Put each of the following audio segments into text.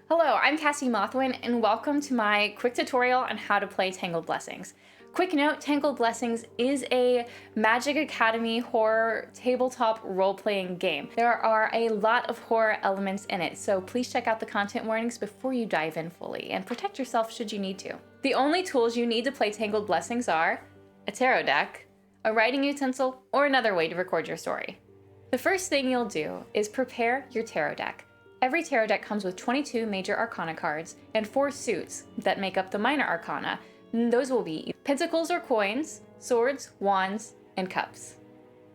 Hello, I'm Cassie Mothwin, and welcome to my quick tutorial on how to play Tangled Blessings. Quick note, Tangled Blessings is a Magic Academy horror tabletop role-playing game. There are a lot of horror elements in it, so please check out the content warnings before you dive in fully, and protect yourself should you need to. The only tools you need to play Tangled Blessings are a tarot deck, a writing utensil, or another way to record your story. The first thing you'll do is prepare your tarot deck. Every tarot deck comes with 22 major arcana cards and 4 suits that make up the minor arcana. And those will be pentacles or coins, swords, wands, and cups.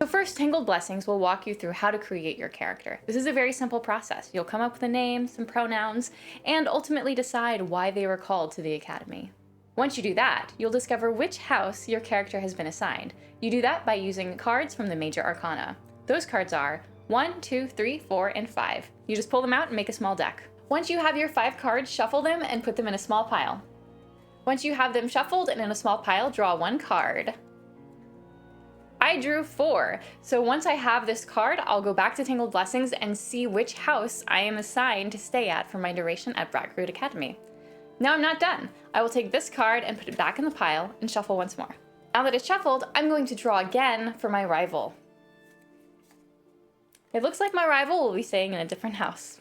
So first, Tangled Blessings will walk you through how to create your character. This is a very simple process. You'll come up with a name, some pronouns, and ultimately decide why they were called to the Academy. Once you do that, you'll discover which house your character has been assigned. You do that by using cards from the major arcana. Those cards are 1, 2, 3, 4, and 5. You just pull them out and make a small deck. Once you have your 5 cards, shuffle them and put them in a small pile. Once you have them shuffled and in a small pile, draw 1 card. I drew 4, so once I have this card, I'll go back to Tangled Blessings and see which house I am assigned to stay at for my duration at Blackroot Academy. Now I'm not done. I will take this card and put it back in the pile and shuffle once more. Now that it's shuffled, I'm going to draw again for my rival. It looks like my rival will be staying in a different house.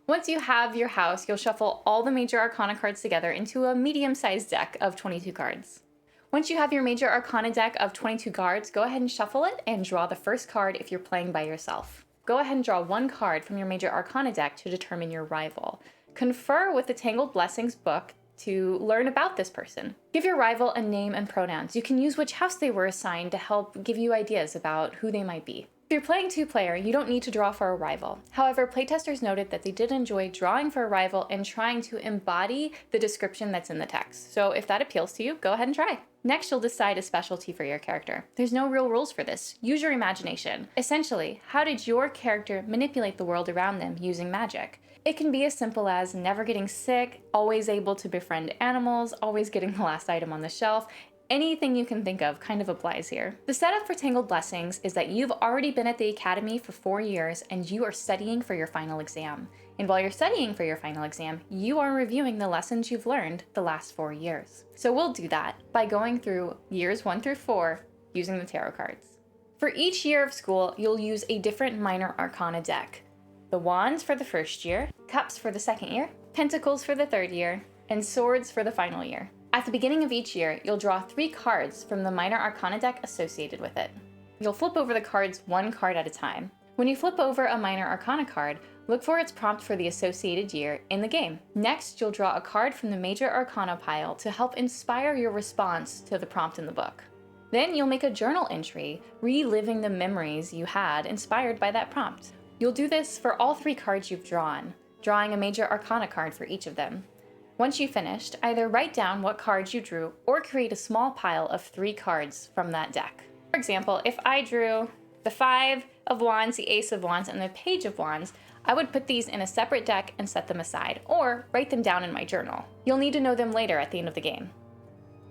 Once you have your house, you'll shuffle all the major arcana cards together into a medium-sized deck of 22 cards. Once you have your major arcana deck of 22 cards, go ahead and shuffle it and draw the first card if you're playing by yourself. Go ahead and draw 1 card from your major arcana deck to determine your rival. Confer with the Tangled Blessings book to learn about this person. Give your rival a name and pronouns. You can use which house they were assigned to help give you ideas about who they might be. If you're playing 2-player, you don't need to draw for a rival. However, playtesters noted that they did enjoy drawing for a rival and trying to embody the description that's in the text. So if that appeals to you, go ahead and try. Next, you'll decide a specialty for your character. There's no real rules for this. Use your imagination. Essentially, how did your character manipulate the world around them using magic? It can be as simple as never getting sick, always able to befriend animals, always getting the last item on the shelf. Anything you can think of kind of applies here. The setup for Tangled Blessings is that you've already been at the Academy for 4 years and you are studying for your final exam. And while you're studying for your final exam, you are reviewing the lessons you've learned the last 4 years. So we'll do that by going through years 1 through 4 using the tarot cards. For each year of school, you'll use a different minor arcana deck. The wands for the first year, cups for the second year, pentacles for the third year, and swords for the final year. At the beginning of each year, you'll draw 3 cards from the minor arcana deck associated with it. You'll flip over the cards 1 card at a time. When you flip over a minor arcana card, look for its prompt for the associated year in the game. Next, you'll draw a card from the major arcana pile to help inspire your response to the prompt in the book. Then you'll make a journal entry, reliving the memories you had inspired by that prompt. You'll do this for all 3 cards you've drawn, drawing a major arcana card for each of them. Once you've finished, either write down what cards you drew or create a small pile of 3 cards from that deck. For example, if I drew the 5 of Wands, the Ace of Wands, and the Page of Wands, I would put these in a separate deck and set them aside, or write them down in my journal. You'll need to know them later at the end of the game.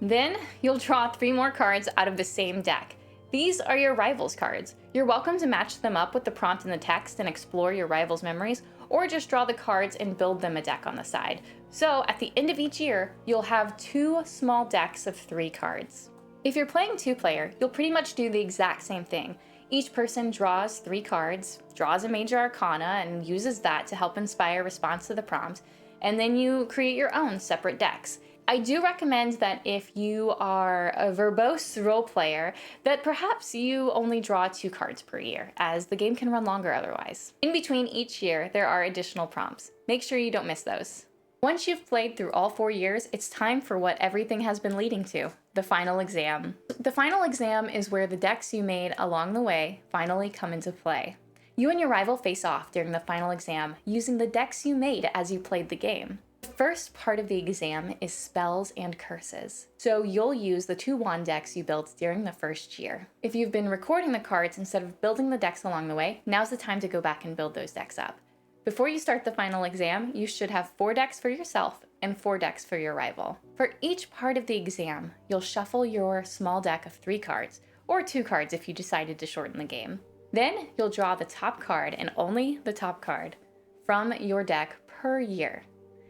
Then, you'll draw 3 more cards out of the same deck. These are your rival's cards. You're welcome to match them up with the prompt in the text and explore your rival's memories, or just draw the cards and build them a deck on the side. So at the end of each year, you'll have 2 small decks of 3 cards. If you're playing 2-player, you'll pretty much do the exact same thing. Each person draws 3 cards, draws a major arcana, and uses that to help inspire response to the prompt, and then you create your own separate decks. I do recommend that if you are a verbose role player, that perhaps you only draw 2 cards per year, as the game can run longer otherwise. In between each year, there are additional prompts. Make sure you don't miss those. Once you've played through all 4 years, it's time for what everything has been leading to, the final exam. The final exam is where the decks you made along the way finally come into play. You and your rival face off during the final exam using the decks you made as you played the game. The first part of the exam is spells and curses, so you'll use the 2 wand decks you built during the first year. If you've been recording the cards instead of building the decks along the way, now's the time to go back and build those decks up. Before you start the final exam, you should have 4 decks for yourself and 4 decks for your rival. For each part of the exam, you'll shuffle your small deck of 3 cards, or 2 cards if you decided to shorten the game. Then you'll draw the top card, and only the top card, from your deck per year.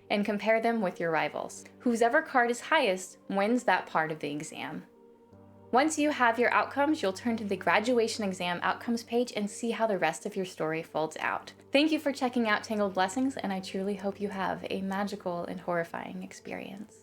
and compare them with your rivals. Whoever card is highest wins that part of the exam. Once you have your outcomes, you'll turn to the graduation exam outcomes page and see how the rest of your story folds out. Thank you for checking out Tangled Blessings, and I truly hope you have a magical and horrifying experience.